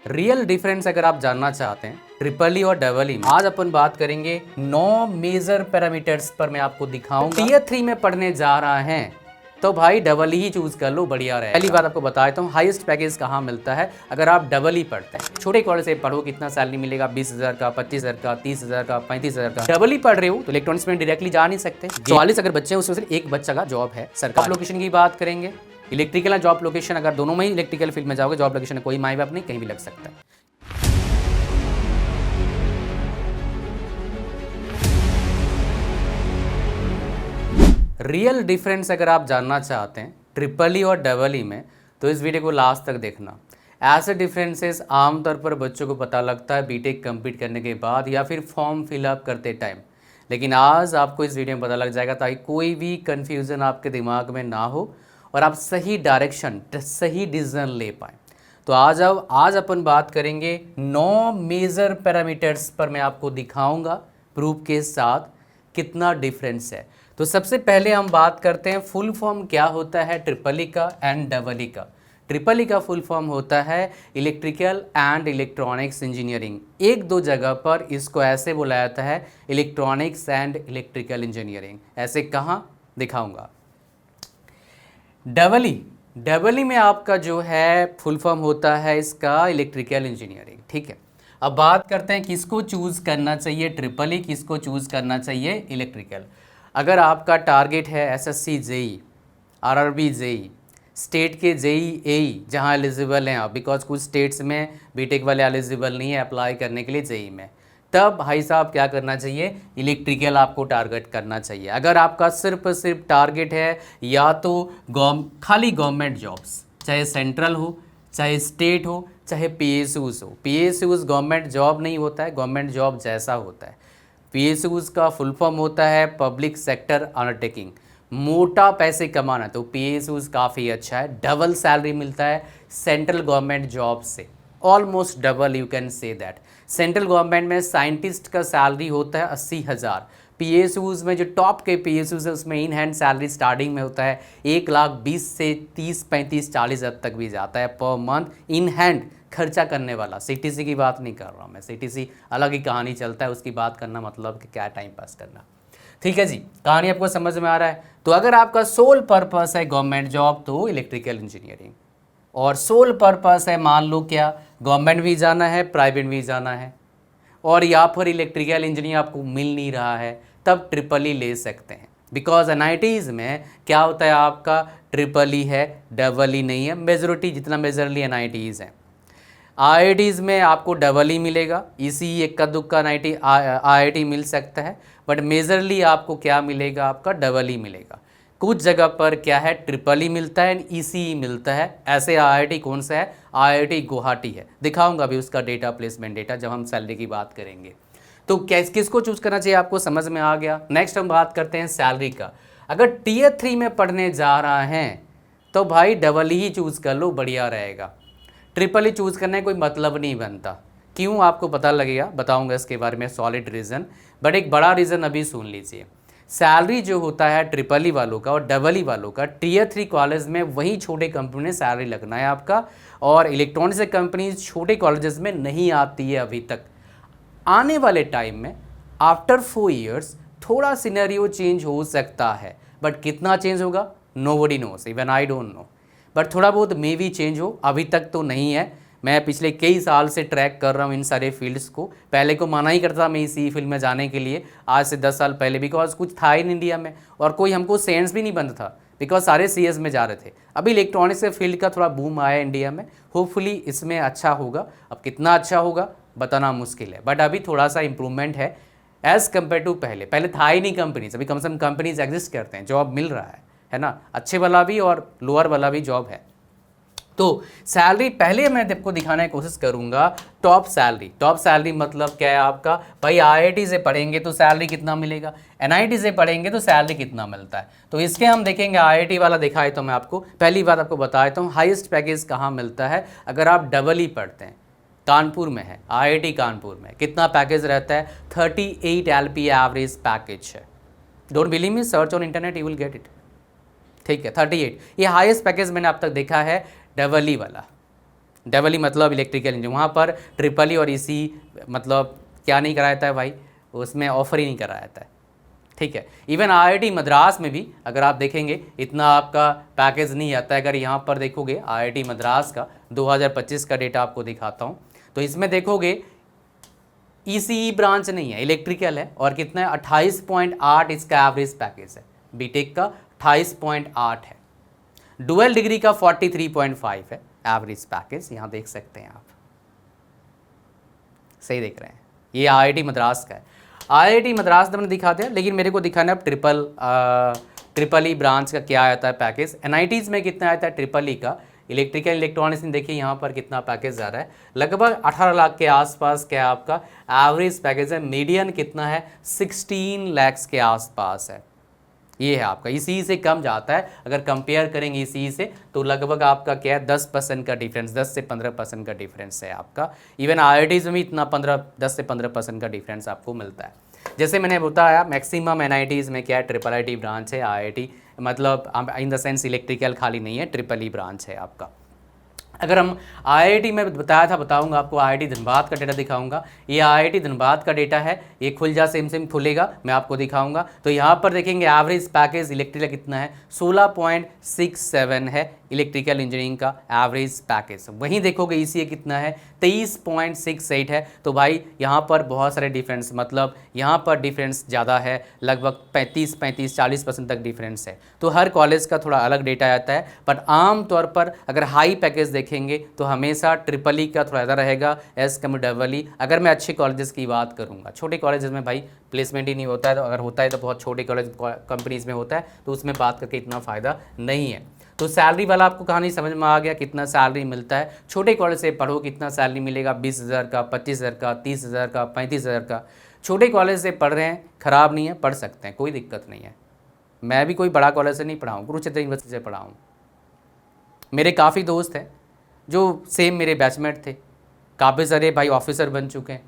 Real difference अगर आप जानना चाहते हैं ट्रिपल ई और डबल ई में, आज अपन बात करेंगे 9 मेजर पैरामीटर्स पर मैं आपको दिखाऊंगा। टीयर 3 में पढ़ने जा रहा है तो भाई डबल ही चूज कर लो, बढ़िया रहेगा। पहली बात आपको बता देता हूँ हाईएस्ट पैकेज कहाँ मिलता है अगर आप डबल ही पढ़ते हैं। छोटे कॉलेज से पढ़ो कितना सैलरी मिलेगा, 20,000 का, 25,000 का, 30,000 का, 35,000 का। डबल ही पढ़ रहे हो तो इलेक्ट्रॉनिक्स में डायरेक्टली जा नहीं सकते। 44 अगर बच्चे हैं उसमें से एक बच्चा का जॉब है सरकार। लोकेशन की बात करेंगे, इलेक्ट्रिकल और जॉब लोकेशन, अगर दोनों में ही इलेक्ट्रिकल फील्ड में जाओगे जॉब लोकेशन कोई माई बाप नहीं, कहीं भी लग सकता है। रियल डिफरेंस अगर आप जानना चाहते हैं ट्रिपल ई और डबल ई में तो इस वीडियो को लास्ट तक देखना। ऐसे डिफरेंसेस आमतौर पर बच्चों को पता लगता है बीटेक कंप्लीट करने के बाद या फिर फॉर्म फिलअप करते टाइम, लेकिन आज आपको इस वीडियो में पता लग जाएगा ताकि कोई भी कन्फ्यूज़न आपके दिमाग में ना हो और आप सही डायरेक्शन सही डिसीजन ले पाएँ। तो आज अपन बात करेंगे 9 मेजर पैरामीटर्स पर मैं आपको दिखाऊंगा प्रूफ के साथ कितना डिफरेंस है। तो सबसे पहले हम बात करते हैं फुल फॉर्म क्या होता है ट्रिपल ई का एंड डबल ई का। ट्रिपल ई का फुल फॉर्म होता है इलेक्ट्रिकल एंड इलेक्ट्रॉनिक्स इंजीनियरिंग। एक दो जगह पर इसको ऐसे बोला जाता है इलेक्ट्रॉनिक्स एंड इलेक्ट्रिकल इंजीनियरिंग। ऐसे कहाँ दिखाऊंगा। डबल ई में आपका जो है फुल फॉर्म होता है इसका इलेक्ट्रिकल इंजीनियरिंग। ठीक है, अब बात करते हैं किसको चूज़ करना चाहिए ट्रिपल ई, किसको चूज़ करना चाहिए इलेक्ट्रिकल। अगर आपका टारगेट है SSC JE, RRB JE, state के जेई एई जहाँ एलिजिबल हैं आप, बिकॉज कुछ स्टेट्स में बीटेक वाले एलिजिबल नहीं है अप्लाई करने के लिए जेई में, तब भाई साहब क्या करना चाहिए, इलेक्ट्रिकल आपको टारगेट करना चाहिए। अगर आपका सिर्फ टारगेट है या तो खाली गवर्नमेंट जॉब्स, चाहे सेंट्रल हो चाहे स्टेट हो चाहे पीएसयूज़ हो। पीएसयूज़ गवर्नमेंट जॉब नहीं होता है, गवर्नमेंट जॉब जैसा होता है। पीएसयूज़ का फुल फॉर्म होता है पब्लिक सेक्टर अंडरटेकिंग। मोटा पैसे कमाना तो पीएसयूज़ काफ़ी अच्छा है, डबल सैलरी मिलता है सेंट्रल गवर्नमेंट जॉब से, almost double U can say that. Central government में साइंटिस्ट का सैलरी होता है 80,000। पीएसयूज़ में जो टॉप के पीएसयूज़ है उसमें इन हैंड सैलरी स्टार्टिंग में होता है 1,20,000 से 30, 35, 40 हज़ार तक भी जाता है पर मंथ इन हैंड खर्चा करने वाला। सीटीसी की बात नहीं कर रहा हूँ मैं, सीटीसी अलग ही कहानी चलता है, उसकी बात करना मतलब कि क्या टाइम पास करना। ठीक है जी, कहानी आपको समझ में आ रहा है। तो अगर आपका सोल पर्पस है गवर्नमेंट जॉब तो इलेक्ट्रिकल इंजीनियरिंग, और सोल पर्पस है मान लो क्या गवर्नमेंट भी जाना है प्राइवेट भी जाना है और या फिर इलेक्ट्रिकल इंजीनियर आपको मिल नहीं रहा है, तब ट्रिपल ई ले सकते हैं। बिकॉज एनआईटीज़ में क्या होता है आपका ट्रिपल ई है, डबल ई नहीं है। मेजोरिटी जितना मेजरली एनआईटीज़ हैं, आईआईटीज़ में आपको डबल ही मिलेगा, इसी इक्का दुक्का आईआईटी मिल सकता है, बट मेजरली आपको क्या मिलेगा, आपका डबल ही मिलेगा। कुछ जगह पर क्या है ट्रिपल ही मिलता है, इसी ही मिलता है। ऐसे आईआईटी कौन सा है, आईआईटी गुवाहाटी है, दिखाऊंगा अभी उसका डेटा प्लेसमेंट डेटा जब हम सैलरी की बात करेंगे। तो किसको चूज़ करना चाहिए आपको समझ में आ गया। नेक्स्ट हम बात करते हैं सैलरी का। अगर टीयर 3 में पढ़ने जा रहा है तो भाई डबल ही चूज़ कर लो, बढ़िया रहेगा। ट्रिपल ही चूज़ करने कोई मतलब नहीं बनता। क्यों आपको पता लगेगा, बताऊंगा इसके बारे में सॉलिड रीज़न, बट एक बड़ा रीज़न अभी सुन लीजिए। सैलरी जो होता है ट्रिपल ई वालों का और डबल ई वालों का, टीयर 3 कॉलेज में वही छोटे कंपनी में सैलरी लगना है आपका, और इलेक्ट्रॉनिक्स कंपनी छोटे कॉलेजेस में नहीं आती है अभी तक। आने वाले टाइम में आफ्टर 4 ईयर्स थोड़ा सिनेरियो चेंज हो सकता है, बट कितना चेंज होगा nobody nose, even I don't know, but थोड़ा बहुत मे भी चेंज हो, अभी तक तो नहीं है। मैं पिछले कई साल से ट्रैक कर रहा हूँ इन सारे फील्ड्स को। पहले को मना ही करता मैं इसी फील्ड में जाने के लिए, आज से 10 साल पहले, बिकॉज कुछ था ही नहीं इंडिया में और कोई हमको सेंस भी नहीं बनता था, बिकॉज सारे सीएस में जा रहे थे। अभी इलेक्ट्रॉनिक्स के फील्ड का थोड़ा बूम आया इंडिया में, होपफुली इसमें अच्छा होगा। अब कितना अच्छा होगा बताना मुश्किल है, बट अभी थोड़ा सा इंप्रूवमेंट है एज़ कम्पेयर टू पहले था ही नहीं कंपनीज, अभी कम से कम कंपनीज एग्जिस्ट करते हैं, जॉब मिल रहा है ना, अच्छे वाला भी और लोअर वाला भी जॉब है। तो सैलरी पहले मैं आपको दिखाने की कोशिश करूंगा। टॉप सैलरी मतलब क्या है आपका, भाई आईआईटी से पढ़ेंगे तो सैलरी कितना मिलेगा, एनआईटी से पढ़ेंगे तो सैलरी कितना मिलता है। तो इसके हम देखेंगे। आईआईटी वाला दिखाए तो मैं आपको पहली बात आपको बता देता हूँ हाईएस्ट पैकेज कहाँ मिलता है। अगर आप डबल ही पढ़ते हैं, कानपुर में है आईआईटी कानपुर में, कितना पैकेज रहता है, 38 LP एवरेज पैकेज है। Don't believe me, search on internet, you will get it. ठीक है, 38 ये हाईएस्ट पैकेज मैंने अब तक देखा है डबल ई वाला। डबल ई मतलब इलेक्ट्रिकल इंजीनियरिंग, वहाँ पर ट्रिपल ई और इसी मतलब क्या नहीं कराया जाता है भाई, उसमें ऑफर ही नहीं कराया जाता है, ठीक है। इवन IIT मद्रास में भी अगर आप देखेंगे इतना आपका पैकेज नहीं आता है। अगर यहाँ पर देखोगे IIT मद्रास का 2025 का डेटा आपको दिखाता हूँ, तो इसमें देखोगे ECE ब्रांच नहीं है, इलेक्ट्रिकल है, और कितना है 28.8 इसका एवरेज पैकेज है, बीटेक का 28.8 है, डुअल डिग्री का 43.5 है एवरेज पैकेज, यहाँ देख सकते हैं आप, सही देख रहे हैं, ये IIT मद्रास का है। IIT मद्रास तो मैंने दिखा दिया, लेकिन मेरे को दिखाना है ट्रिपल ई ब्रांच का क्या आता है पैकेज। NITs में कितना आता है ट्रिपल ई का, इलेक्ट्रिकल इलेक्ट्रॉनिक्स में देखिए यहाँ पर कितना पैकेज आ रहा है, लगभग 18 लाख के आसपास क्या आपका एवरेज पैकेज है। मीडियन कितना है 16 लाख के आसपास है, ये है आपका। ECE से कम जाता है, अगर कंपेयर करेंगे ECE से तो लगभग आपका क्या है 10% का डिफरेंस, 10 से 15% का डिफरेंस है आपका। इवन IITs में भी इतना 10 से 15% का डिफरेंस आपको मिलता है। जैसे मैंने बताया मैक्सिमम NITs में क्या है ट्रिपल IT ब्रांच है, IIT मतलब इन द सेंस इलेक्ट्रिकल खाली नहीं है, ट्रिपल ई ब्रांच है आपका। अगर हम IIT में बताया था, बताऊंगा आपको, IIT धनबाद का डेटा दिखाऊंगा। ये IIT धनबाद का डेटा है, ये खुल जा सेम खुलेगा, मैं आपको दिखाऊंगा। तो यहाँ पर देखेंगे एवरेज पैकेज इलेक्ट्रिकल कितना है 16.67 है इलेक्ट्रिकल इंजीनियरिंग का एवरेज पैकेज। वहीं देखोगे ECE कितना है 23.68 है। तो भाई यहाँ पर बहुत सारे डिफरेंस, मतलब यहाँ पर डिफरेंस ज़्यादा है, लगभग 35-40% तक डिफरेंस है। तो हर कॉलेज का थोड़ा अलग डेटा आता है, बट आम तौर पर अगर हाई पैकेज देखेंगे तो हमेशा ट्रिपल ई का थोड़ा ज़्यादा रहेगा एज कम डबल ई। अगर मैं अच्छे कॉलेजेस की बात करूँगा, छोटे कॉलेजेस में भाई प्लेसमेंट ही नहीं होता है, तो अगर होता है तो बहुत छोटे कॉलेज कंपनीज में होता है, तो उसमें बात करके इतना फ़ायदा नहीं है। तो सैलरी वाला आपको कहानी समझ में आ गया, कितना सैलरी मिलता है। छोटे कॉलेज से पढ़ो कितना सैलरी मिलेगा, 20,000 का, 25,000 का, 30,000 का, 35,000 का। छोटे कॉलेज से पढ़ रहे हैं, ख़राब नहीं है, पढ़ सकते हैं, कोई दिक्कत नहीं है। मैं भी कोई बड़ा कॉलेज से नहीं पढ़ा हूँ, कुरुक्षेत्र यूनिवर्सिटी से पढ़ा हूँ। मेरे काफ़ी दोस्त हैं जो सेम मेरे बैचमेट थे, काफ़ी सारे भाई ऑफिसर बन चुके हैं,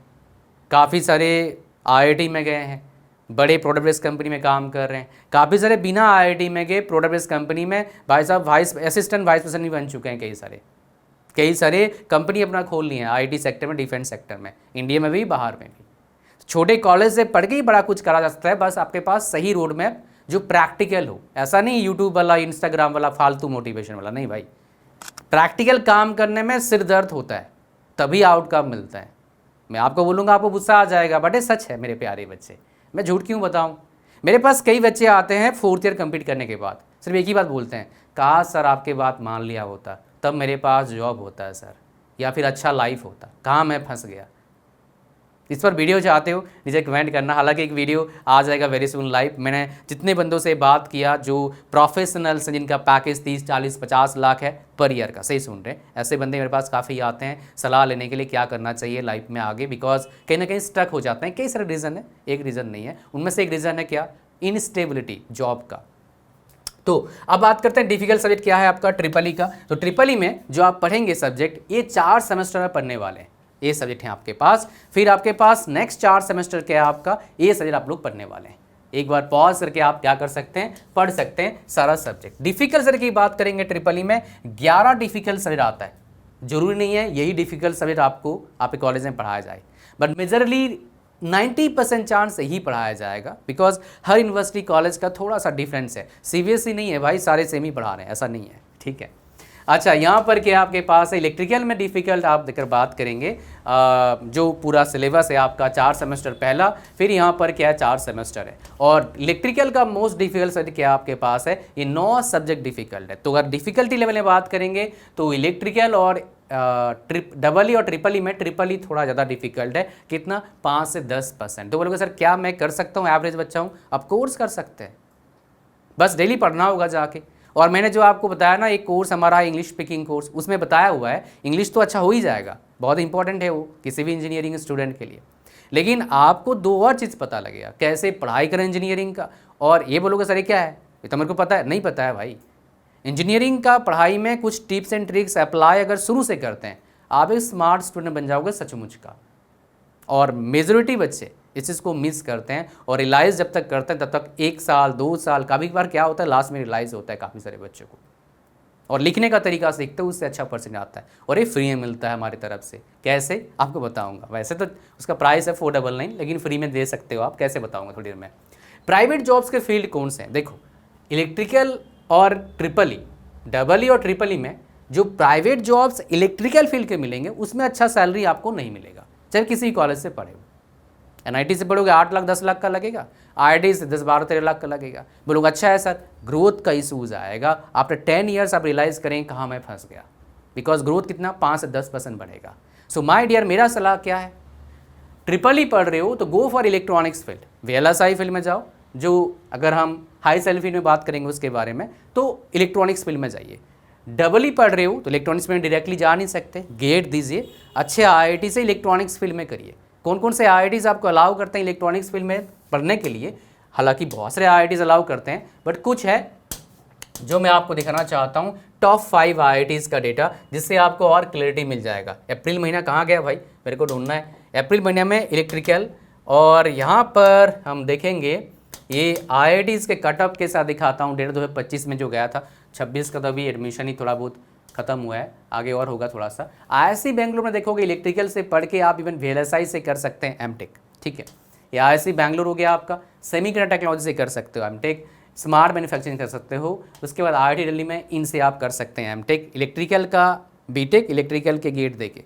काफ़ी सारे IIT में गए हैं, बड़े प्रोडक्ट बेस्ड कंपनी में काम कर रहे हैं, काफ़ी सारे बिना IIT में गए प्रोडक्ट बेस्ड कंपनी में भाई साहब असिस्टेंट वाइस प्रेसिडेंट भी बन चुके हैं। कई सारे कंपनी अपना खोल लिए हैं IT सेक्टर में, डिफेंस सेक्टर में, इंडिया में भी बाहर में भी। छोटे कॉलेज से पढ़ के ही बड़ा कुछ करा जा सकता है, बस आपके पास सही रोड मैप जो प्रैक्टिकल हो। ऐसा नहीं यूट्यूब वाला, इंस्टाग्राम वाला फालतू मोटिवेशन वाला नहीं भाई। प्रैक्टिकल काम करने में सिर दर्द होता है, तभी आउटकम मिलता है। मैं आपको बोलूँगा, आपको गुस्सा आ जाएगा, बट ये सच है मेरे प्यारे बच्चे, मैं झूठ क्यों बताऊं। मेरे पास कई बच्चे आते हैं 4th ईयर कंप्लीट करने के बाद, सिर्फ एक ही बात बोलते हैं, काश सर आपके बात मान लिया होता, तब मेरे पास जॉब होता है सर, या फिर अच्छा लाइफ होता, कहाँ मैं फंस गया। इस पर वीडियो चाहते हो नीचे कमेंट करना। हालांकि एक वीडियो आ जाएगा वेरी सून लाइव। मैंने जितने बंदों से बात किया जो प्रोफेशनल्स हैं, जिनका पैकेज 30, 40, 50 लाख है पर ईयर का, सही सुन रहे हैं, ऐसे बंदे मेरे पास काफ़ी आते हैं सलाह लेने के लिए क्या करना चाहिए लाइफ में आगे, बिकॉज कहीं ना कहीं स्टक हो जाते हैं। कई सारे रीज़न है, एक रीज़न नहीं है, उनमें से एक रीज़न है क्या, इनस्टेबिलिटी जॉब का। तो अब बात करते हैं डिफिकल्ट सब्जेक्ट क्या है आपका ट्रिपल ई का। तो ट्रिपल ई में जो आप पढ़ेंगे सब्जेक्ट, ये 4 सेमेस्टर में पढ़ने वाले हैं, ये सब्जेक्ट हैं आपके पास। फिर आपके पास नेक्स्ट 4 सेमेस्टर क्या है आपका, ये सब्जेक्ट आप लोग पढ़ने वाले हैं। एक बार पॉज करके आप क्या कर सकते हैं, पढ़ सकते हैं सारा सब्जेक्ट। डिफिकल्ट सब्जेक्ट की बात करेंगे ट्रिपल ई में 11 डिफिकल्ट सब्जेक्ट आता है। जरूरी नहीं है यही डिफिकल्ट सब्जेक्ट आपको आपके कॉलेज में पढ़ाया जाए, बट मेजरली 90% चांस यही पढ़ाया जाएगा, बिकॉज हर यूनिवर्सिटी कॉलेज का थोड़ा सा डिफरेंस है। CBSE नहीं है भाई, सारे सेम ही पढ़ा रहे हैं, ऐसा नहीं है, ठीक है। अच्छा, यहाँ पर क्या आपके पास है इलेक्ट्रिकल में डिफिकल्ट आप देखकर बात करेंगे, जो पूरा सिलेबस है आपका 4 सेमेस्टर पहला, फिर यहाँ पर क्या है 4 सेमेस्टर है। और इलेक्ट्रिकल का मोस्ट डिफिकल्ट सब्जेक्ट क्या आपके पास है, ये 9 सब्जेक्ट डिफिकल्ट है। तो अगर डिफिकल्टी लेवल में बात करेंगे तो इलेक्ट्रिकल और डबल ई और ट्रिपल ई में ट्रिपल ई थोड़ा ज़्यादा डिफिकल्ट है, कितना 5 से 10%। तो बोलोगे सर क्या मैं कर सकता हूँ, एवरेज बच्चा हूँ, आप कोर्स कर सकते हैं, बस डेली पढ़ना होगा जाके। और मैंने जो आपको बताया ना, एक कोर्स हमारा है इंग्लिश स्पीकिंग कोर्स, उसमें बताया हुआ है इंग्लिश तो अच्छा हो ही जाएगा, बहुत इंपॉर्टेंट है वो किसी भी इंजीनियरिंग स्टूडेंट के लिए, लेकिन आपको 2 और चीज़ पता लगेगा, कैसे पढ़ाई करें इंजीनियरिंग का। और ये बोलोगे सर ये क्या है, ये तो मेरे को पता है, नहीं पता है भाई। इंजीनियरिंग का पढ़ाई में कुछ टिप्स एंड ट्रिक्स अप्लाई अगर शुरू से करते हैं, आप एक स्मार्ट स्टूडेंट बन जाओगे सचमुच का। और मेजोरिटी बच्चे इस चीज़ को मिस करते हैं, और रियलाइज़ जब तक करते हैं तब तक 1 साल 2 साल, कभी बार क्या होता है लास्ट में रियलाइज़ होता है काफ़ी सारे बच्चों को। और लिखने का तरीका सीखते हो, उससे अच्छा परसेंट आता है, और ये फ्री में मिलता है हमारी तरफ से। कैसे आपको बताऊंगा, वैसे तो उसका प्राइस है 499, लेकिन फ्री में दे सकते हो आप, कैसे बताऊंगा थोड़ी देर में। प्राइवेट जॉब्स के फील्ड कौन से हैं, देखो इलेक्ट्रिकल और ट्रिपल ई, डबल ई और ट्रिपल ई में जो प्राइवेट जॉब्स इलेक्ट्रिकल फील्ड के मिलेंगे उसमें अच्छा सैलरी आपको नहीं मिलेगा, चाहे किसी कॉलेज से पढ़े हो। NIT से पढ़ोगे 8 लाख 10 लाख का लगेगा, IIT से 10-12-13 लाख का लगेगा। बोलोगे अच्छा है सर, ग्रोथ का इशूज आएगा, आफ्टर 10 ईयर्स आप रियलाइज करें कहाँ मैं फंस गया, बिकॉज ग्रोथ कितना 5 से 10% बढ़ेगा। सो माय डियर, मेरा सलाह क्या है, ट्रिपल ई पढ़ रहे हो तो go for electronics field, VLSI field में जाओ, जो अगर हम हाई सैलरी फील्ड में बात करेंगे उसके बारे में तो इलेक्ट्रॉनिक्स फील्ड में जाइए। डबल ई पढ़ रहे हो तो इलेक्ट्रॉनिक्स में डायरेक्टली जा नहीं सकते, गेट दीजिए, अच्छे IIT से इलेक्ट्रॉनिक्स फील्ड में करिए। कौन कौन से IITs आपको अलाउ करते हैं इलेक्ट्रॉनिक्स फील्ड में पढ़ने के लिए, हालांकि बहुत सारे IITs अलाउ करते हैं, बट कुछ है जो मैं आपको दिखाना चाहता हूँ, टॉप 5 IITs का डेटा, जिससे आपको और क्लैरिटी मिल जाएगा। अप्रैल महीना कहाँ गया भाई, मेरे को ढूंढना है। अप्रैल महीने में इलेक्ट्रिकल, और यहाँ पर हम देखेंगे ये IITs के कटअप के साथ दिखाता हूँ डेटा 2025 में जो गया था, 26 का तो अभी एडमिशन ही थोड़ा बहुत खत्म हुआ है, आगे और होगा थोड़ा सा। IISc बेंगलोर में देखोगे इलेक्ट्रिकल से पढ़ के आप इवन VLSI से कर सकते हैं MTech, ठीक है। ये IISc बेंगलोर हो गया आपका, सेमीकंडक्टर टेक्नोलॉजी से कर सकते हो MTech, स्मार्ट मैन्युफैक्चरिंग कर सकते हो, उसके बाद IIT दिल्ली में इनसे आप कर सकते हैं MTech, इलेक्ट्रिकल का BTech, इलेक्ट्रिकल के गेट देके।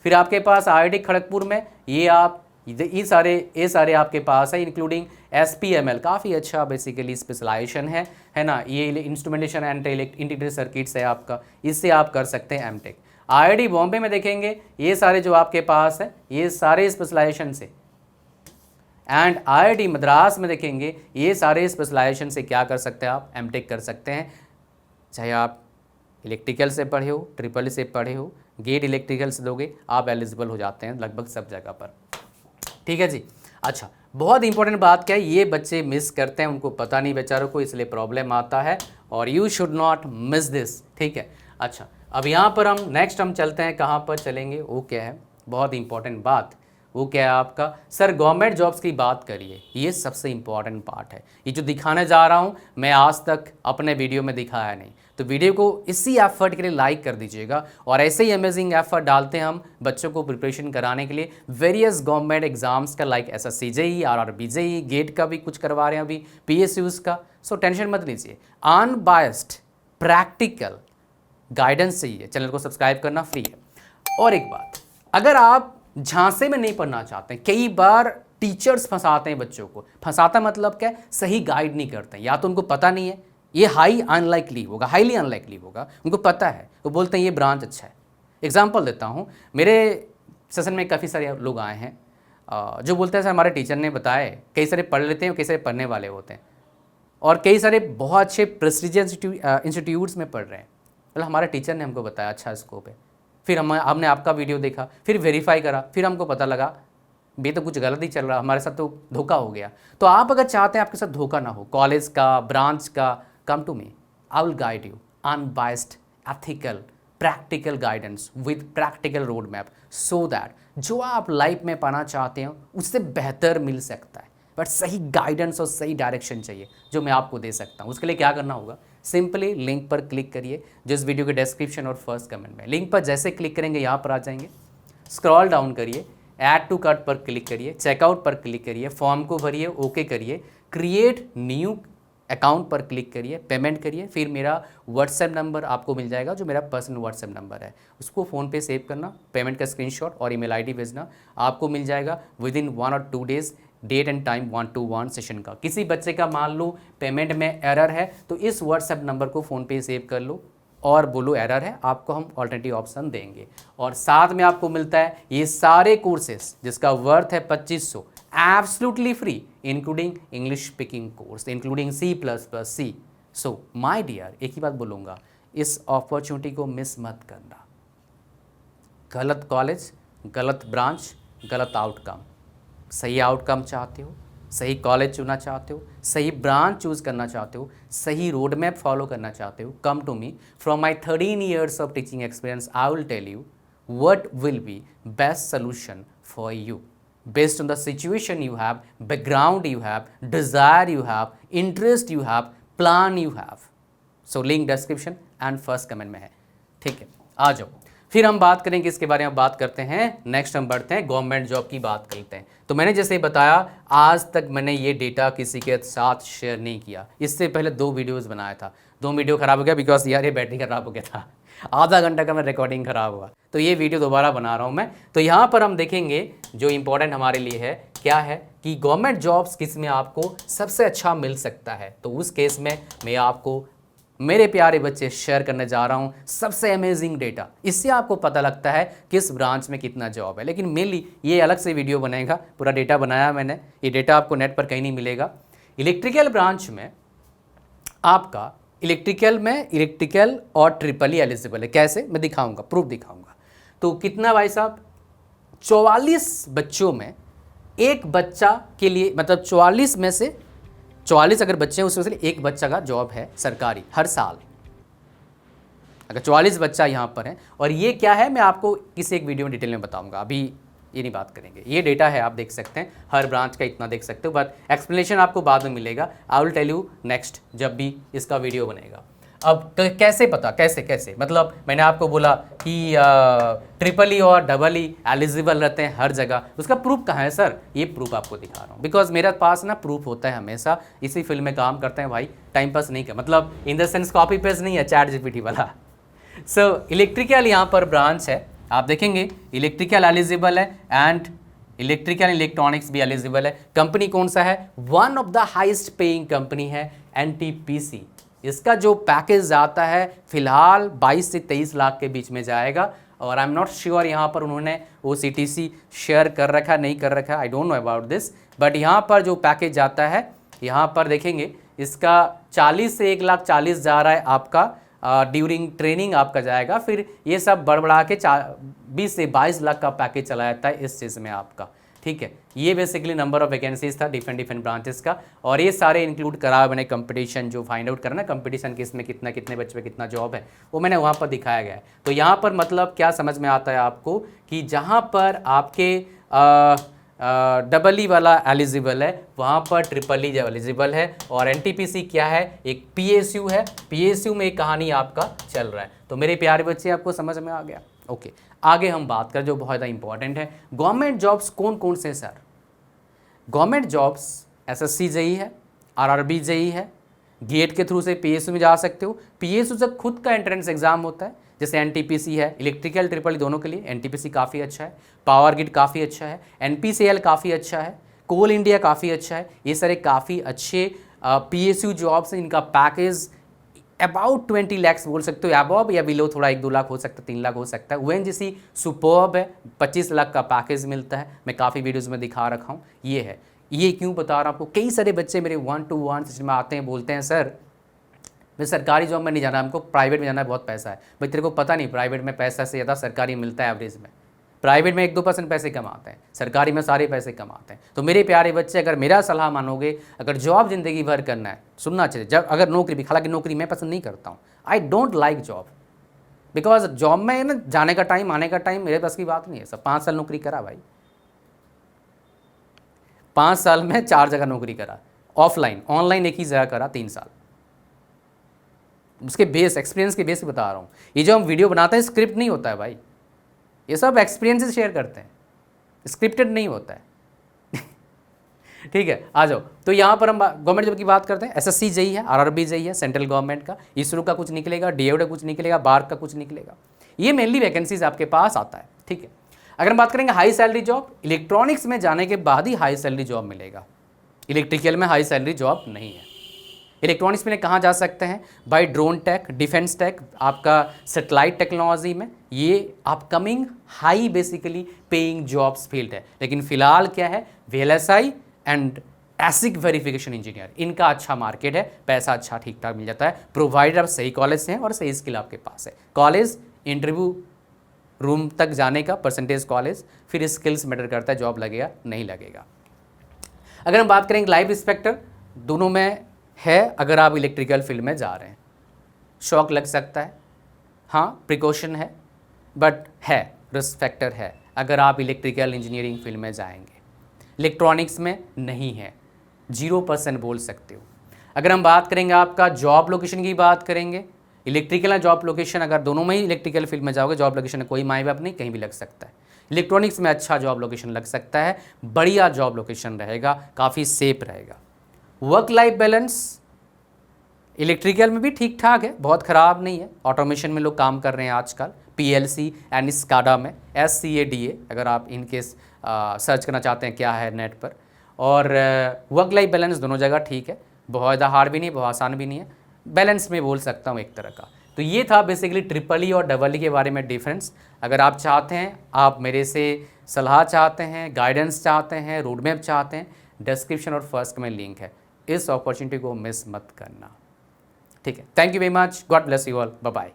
फिर आपके पास IIT खड़गपुर में ये सारे आपके पास है, इंक्लूडिंग SPML, काफ़ी अच्छा बेसिकली स्पेशलाइजेशन है ना, ये इंस्ट्रूमेंटेशन एंड इंटीग्रेटेड सर्किट्स है आपका, इससे आप कर सकते हैं MTech। IIT बॉम्बे में देखेंगे ये सारे जो आपके पास है ये सारे स्पेशलाइजेशन से, एंड IIT मद्रास में देखेंगे ये सारे स्पेशलाइजेशन से क्या कर सकते हैं आप, MTech कर सकते हैं। चाहे आप इलेक्ट्रिकल से पढ़े हो, ट्रिपल से पढ़े हो, गेट इलेक्ट्रिकल से दोगे, आप एलिजिबल हो जाते हैं लगभग सब जगह पर, ठीक है जी। अच्छा, बहुत इंपॉर्टेंट बात क्या है, ये बच्चे मिस करते हैं, उनको पता नहीं बेचारों को, इसलिए प्रॉब्लम आता है, और you should not miss this, ठीक है। अच्छा, अब यहाँ पर हम नेक्स्ट हम चलते हैं, कहाँ पर चलेंगे, वो क्या है, बहुत इंपॉर्टेंट बात, वो क्या है आपका, सर गवर्नमेंट जॉब्स की बात करिए, ये सबसे इंपॉर्टेंट पार्ट है। ये जो दिखाने जा रहा हूँ मैं आज तक अपने वीडियो में दिखाया नहीं, तो वीडियो को इसी एफर्ट के लिए लाइक कर दीजिएगा, और ऐसे ही अमेजिंग एफर्ट डालते हैं हम बच्चों को प्रिपरेशन कराने के लिए वेरियस गवर्नमेंट एग्जाम्स का, like SSC JEE, RRB JEE, GATE का भी कुछ करवा रहे हैं अभी, PSUs का। सो टेंशन मत लीजिए, अनबायस्ड प्रैक्टिकल गाइडेंस चाहिए, चैनल को सब्सक्राइब करना फ्री है। और एक बात, अगर आप झांसे में नहीं पढ़ना चाहते, कई बार टीचर्स फंसाते हैं बच्चों को, फंसाता मतलब क्या, सही गाइड नहीं करते, या तो उनको पता नहीं है, ये हाईली अनलाइकली होगा, उनको पता है, वो बोलते हैं ये ब्रांच अच्छा है। एग्जांपल देता हूँ, मेरे सेशन में काफ़ी सारे लोग आए हैं जो बोलते हैं सर हमारे टीचर ने बताया, कई सारे पढ़ लेते हैं, कई सारे पढ़ने वाले होते हैं, और कई सारे बहुत अच्छे प्रेस्टिजियस इंस्टीट्यूट्स में पढ़ रहे हैं, मतलब हमारे टीचर ने हमको बताया अच्छा स्कोप है। फिर हमने आपका वीडियो देखा, फिर वेरीफाई करा, फिर हमको पता लगा बे तो कुछ गलत ही चल रहा, हमारे साथ तो धोखा हो गया। तो आप अगर चाहते हैं आपके साथ धोखा ना हो, कॉलेज का, ब्रांच का, come to me, I will guide you unbiased, ethical, practical guidance with practical road map, so that जो आप लाइफ में पाना चाहते हो उससे बेहतर मिल सकता है। बट सही गाइडेंस और सही डायरेक्शन चाहिए जो मैं आपको दे सकता हूँ। उसके लिए क्या करना होगा, सिंपली लिंक पर क्लिक करिए, जो इस वीडियो के डिस्क्रिप्शन और फर्स्ट कमेंट में, लिंक पर जैसे क्लिक करेंगे यहाँ पर आ जाएंगे, स्क्रॉल डाउन करिए, ऐड टू कार्ट पर क्लिक करिए, चेकआउट पर क्लिक करिए, फॉर्म को भरिए, ओके करिए, क्रिएट न्यू अकाउंट पर क्लिक करिए, पेमेंट करिए, फिर मेरा व्हाट्सएप नंबर आपको मिल जाएगा जो मेरा पर्सनल व्हाट्सएप नंबर है, उसको फ़ोन पे सेव करना, पेमेंट का स्क्रीनशॉट और ईमेल आईडी भेजना, आपको मिल जाएगा विद इन 1 और 2 days date and time 1-to-1 session का। किसी बच्चे का मान लो पेमेंट में एरर है तो इस व्हाट्सएप नंबर को फ़ोन पे सेव कर लो और बोलो एरर है, आपको हम ऑल्टरनेटिव ऑप्शन देंगे। और साथ में आपको मिलता है ये सारे कोर्सेस जिसका वर्थ है 2500, absolutely free, including English speaking course, including C++C। So my dear, एक ही बात बोलूँगा, इस अपॉर्चुनिटी को मिस मत करना। गलत कॉलेज, गलत ब्रांच, गलत आउटकम, सही आउटकम चाहते हो, सही कॉलेज चुनना चाहते हो, सही ब्रांच चूज़ करना चाहते हो, सही रोड मैप फॉलो करना चाहते हो, come to me. From my 13 years of teaching experience I will tell you what will be best solution for you based on the situation you have, background you have, desire you have, interest you have, plan you have. So link description and first comment में है, ठीक है। आ जाओ, फिर हम बात करेंगे इसके बारे में, बात करते हैं नेक्स्ट, हम बढ़ते हैं गवर्नमेंट जॉब की बात करते हैं। तो मैंने जैसे बताया, आज तक मैंने ये डेटा किसी के साथ शेयर नहीं किया। इससे पहले 2 वीडियोस बनाया था, 2 वीडियो खराब हो गया बिकॉज यार ये बैटरी खराब हो गया था, आधा घंटा का मैं रिकॉर्डिंग खराब हुआ, तो ये वीडियो दोबारा बना रहा हूँ मैं। तो यहाँ पर हम देखेंगे जो इंपॉर्टेंट हमारे लिए है क्या है कि गवर्नमेंट जॉब्स किस में आपको सबसे अच्छा मिल सकता है। तो उस केस में मैं आपको मेरे प्यारे बच्चे शेयर करने जा रहा हूं सबसे अमेजिंग डेटा। इससे आपको पता लगता है किस ब्रांच में कितना जॉब है। लेकिन मेनली ये अलग से वीडियो बनेगा, पूरा डेटा बनाया मैंने, ये डेटा आपको नेट पर कहीं नहीं मिलेगा। इलेक्ट्रिकल ब्रांच में आपका इलेक्ट्रिकल और ट्रिपल ई एलिजिबल है। कैसे, मैं दिखाऊंगा, प्रूफ दिखाऊंगा। तो कितना भाई साहब, 44 बच्चों में एक बच्चा के लिए, मतलब 44 में से 44 अगर बच्चे हैं उसमें से एक बच्चा का जॉब है सरकारी हर साल। अगर 44 बच्चा यहाँ पर है, और ये क्या है मैं आपको किसी एक वीडियो में डिटेल में बताऊंगा, अभी ये नहीं बात करेंगे। ये डेटा है, आप देख सकते हैं हर ब्रांच का इतना देख सकते हो, बट एक्सप्लेनेशन आपको बाद में मिलेगा। I will tell you next जब भी इसका वीडियो बनेगा। अब तो कैसे पता, कैसे मतलब मैंने आपको बोला कि ट्रिपल ई और डबल ई एलिजिबल रहते हैं हर जगह, उसका प्रूफ कहाँ है सर? ये प्रूफ आपको दिखा रहा हूँ, बिकॉज मेरे पास ना प्रूफ होता है हमेशा। इसी फील्ड में काम करते हैं भाई, टाइम पास नहीं कर, मतलब in the sense copy paste नहीं है चैट जीपीटी वाला। सो इलेक्ट्रिकल यहाँ पर ब्रांच है, आप देखेंगे इलेक्ट्रिकल एलिजिबल है एंड इलेक्ट्रिकल इलेक्ट्रॉनिक्स भी एलिजिबल है। कंपनी कौन सा है? One of the highest paying company है एनटीपीसी। इसका जो पैकेज आता है फिलहाल 22 से 23 लाख के बीच में जाएगा, और आई एम नॉट श्योर यहाँ पर उन्होंने वो CTC शेयर कर रखा नहीं कर रखा, I don't know about this. But यहाँ पर जो पैकेज जाता है, यहाँ पर देखेंगे इसका 40 से 1,40,000 जा रहा है आपका ड्यूरिंग ट्रेनिंग आपका जाएगा। फिर ये सब बढ़ा के 20 से 22 लाख का पैकेज चला जाता है इस चीज़ में आपका, ठीक है। ये बेसिकली नंबर ऑफ वैकेंसीज था डिफरेंट ब्रांचेस का, और ये सारे इंक्लूड करा मैंने कंपटीशन जो फाइंड आउट करना, कंपटीशन किसमें कितना, कितने बच्चे में कितना जॉब है, वो मैंने वहाँ पर दिखाया गया है। तो यहाँ पर मतलब क्या समझ में आता है आपको कि जहाँ पर आपके डबल ई वाला एलिजिबल है वहाँ पर ट्रिपल ई एलिजिबल है, और एनटीपीसी क्या है? एक PSU है। PSU में एक कहानी आपका चल रहा है। तो मेरे प्यारे बच्चे आपको समझ में आ गया? ओके, आगे हम बात करें जो बहुत ज़्यादा इंपॉर्टेंट है, गवर्नमेंट जॉब्स कौन कौन से sir? Government jobs SSC JEE है, RRB JEE है, गेट के थ्रू से PSU में जा सकते हो। PSU से खुद का एंट्रेंस एग्जाम होता है, जैसे NTPC है, इलेक्ट्रिकल ट्रिपल दोनों के लिए NTPC काफ़ी अच्छा है, पावर ग्रिड काफ़ी अच्छा है, NPCL काफ़ी अच्छा है, कोल इंडिया काफ़ी अच्छा है। ये सारे काफ़ी अच्छे PSU जॉब्स हैं। इनका पैकेज अबाउट 20 lakhs बोल सकते हो, अबव या बिलो थोड़ा 1-2 लाख हो सकता है, 3 लाख हो सकता है। ONGC सुपर्ब है, 25 लाख का पैकेज मिलता है, मैं काफ़ी वीडियोज़ में दिखा रखा हूँ। ये है, ये क्यों बता रहा हूँ आपको, कई सारे बच्चे मेरे 1-to-1 सेशन में आते हैं, बोलते हैं सर मैं सरकारी जॉब में नहीं जाना, हमको प्राइवेट में जाना है, बहुत पैसा है। भाई तेरे को पता नहीं, प्राइवेट में पैसा से ज़्यादा सरकारी मिलता है एवरेज में। प्राइवेट में 1-2% पैसे कमाते हैं, सरकारी में सारे पैसे कमाते हैं। तो मेरे प्यारे बच्चे, अगर मेरा सलाह मानोगे, अगर जॉब ज़िंदगी भर करना है, सुनना चाहिए, जब अगर नौकरी भी, हालांकि नौकरी मैं पसंद नहीं करता हूँ, I don't like job, because job में ना जाने का टाइम आने का टाइम मेरे पास की बात नहीं है। सब 5 साल नौकरी करा भाई, 5 साल में 4 जगह नौकरी करा, ऑफलाइन ऑनलाइन एक ही जगह करा 3 साल। उसके बेस, एक्सपीरियंस के बेस पे बता रहा हूँ। ये जो हम वीडियो बनाते हैं स्क्रिप्ट नहीं होता है भाई, ये सब एक्सपीरियंसेस शेयर करते हैं, स्क्रिप्टेड नहीं होता है। ठीक है, आ जाओ। तो यहाँ पर हम गवर्नमेंट जॉब की बात करते हैं। SSC JEE है, RRB JEE है सेंट्रल गवर्नमेंट का, इसरो का कुछ निकलेगा, DOD का कुछ निकलेगा, बार्क का कुछ निकलेगा। ये मेनली वैकेंसीज आपके पास आता है, ठीक है। अगर हम बात करेंगे हाई सैलरी जॉब, इलेक्ट्रॉनिक्स में जाने के बाद ही हाई सैलरी जॉब मिलेगा, इलेक्ट्रिकल में हाई सैलरी जॉब नहीं है। इलेक्ट्रॉनिक्स में कहाँ जा सकते हैं भाई? ड्रोन टेक, डिफेंस टेक, आपका सैटेलाइट टेक्नोलॉजी में, ये upcoming high basically paying jobs field है। लेकिन फिलहाल क्या है? VLSI एंड एसिक वेरिफिकेशन इंजीनियर, इनका अच्छा मार्केट है, पैसा अच्छा ठीक ठाक मिल जाता है, प्रोवाइडर आप सही कॉलेज से हैं और सही स्किल आपके पास है। कॉलेज, इंटरव्यू रूम तक जाने का परसेंटेज कॉलेज, फिर स्किल्स मैटर करता है, जॉब लगेगा नहीं लगेगा। अगर हम बात करेंगे लाइफ इंस्पेक्टर, दोनों में है। अगर आप इलेक्ट्रिकल फील्ड में जा रहे हैं, शॉक लग सकता है, हाँ प्रिकॉशन है, बट है, रिस्क फैक्टर है अगर आप इलेक्ट्रिकल इंजीनियरिंग फील्ड में जाएंगे। इलेक्ट्रॉनिक्स में नहीं है, 0% बोल सकते हो। अगर हम बात करेंगे आपका जॉब लोकेशन की बात करेंगे, इलेक्ट्रिकल जॉब लोकेशन, अगर दोनों में ही इलेक्ट्रिकल फील्ड में जाओगे जॉब लोकेशन कोई मायने बाप नहीं, कहीं भी लग सकता है। इलेक्ट्रॉनिक्स में अच्छा जॉब लोकेशन लग सकता है, बढ़िया जॉब लोकेशन रहेगा, काफ़ी सेफ रहेगा। वर्क लाइफ बैलेंस इलेक्ट्रिकल में भी ठीक ठाक है, बहुत ख़राब नहीं है। ऑटोमेशन में लोग काम कर रहे हैं आजकल, PLC एंड SCADA में, SCADA अगर आप इनकेस सर्च करना चाहते हैं क्या है नेट पर। और वर्क लाइफ बैलेंस दोनों जगह ठीक है, बहुत ज़्यादा हार्ड भी नहीं, बहुत आसान भी नहीं है, बैलेंस में बोल सकता हूँ एक तरह का। तो ये था बेसिकली ट्रिपल ई और डबल ई के बारे में डिफरेंस। अगर आप चाहते हैं, आप मेरे से सलाह चाहते हैं, गाइडेंस चाहते हैं, रोड मैप चाहते हैं, डिस्क्रिप्शन और फर्स्ट में लिंक है, इस अपॉर्चुनिटी को मिस मत करना। ठीक है, thank you very much, God bless you all, bye bye.